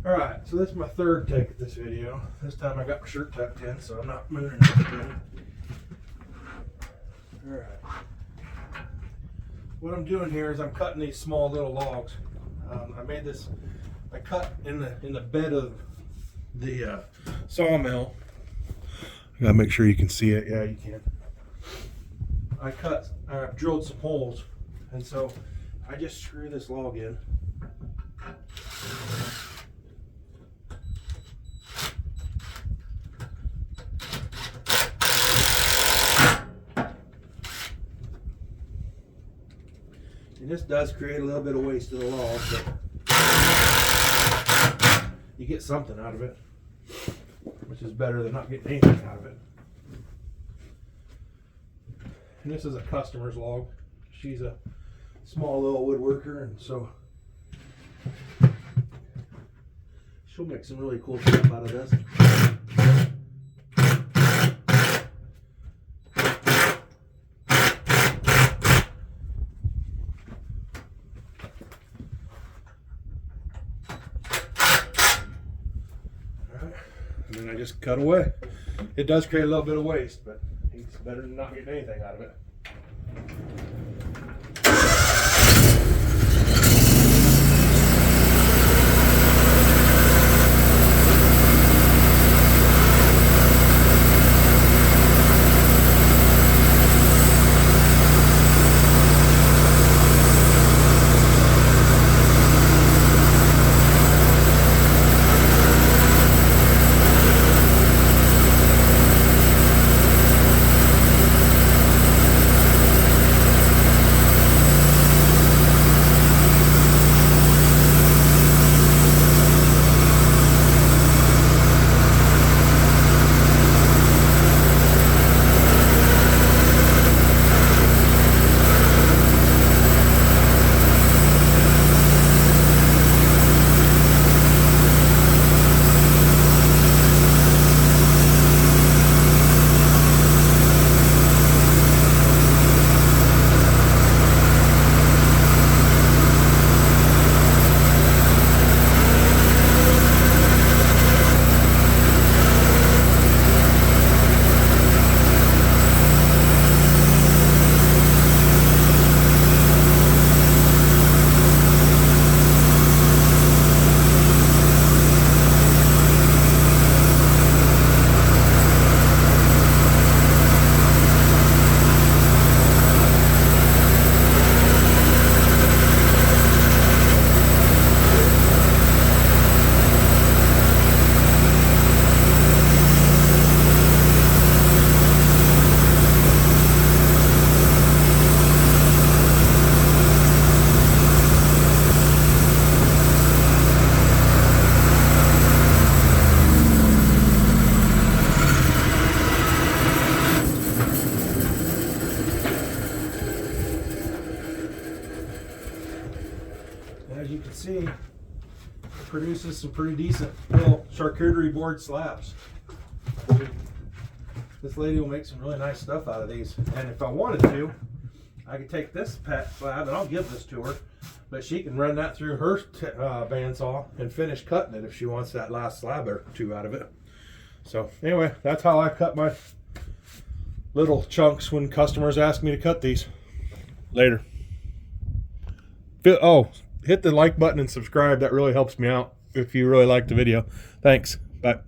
Alright, so this is my third take of this video. This time I got my shirt tucked in, so I'm not moving anything. Alright. What I'm doing here is I'm cutting these small little logs. I cut in the bed of the sawmill. I gotta make sure you can see it. Yeah, you can. I've drilled some holes, and so I just screw this log in. And this does create a little bit of waste of the log, but you get something out of it, which is better than not getting anything out of it. And this is a customer's log. She's a small little woodworker, and so she'll make some really cool stuff out of this. And then I just cut away. It does create a little bit of waste, but it's better than not getting anything out of it. As you can see, it produces some pretty decent little charcuterie board slabs. This lady will make some really nice stuff out of these. And if I wanted to, I could take this pet slab and I'll give this to her, but she can run that through her bandsaw and finish cutting it if she wants that last slab or two out of it. So anyway, that's how I cut my little chunks when customers ask me to cut these. Later. Oh, hit the like button and subscribe. That really helps me out if you really like the video. Thanks. Bye.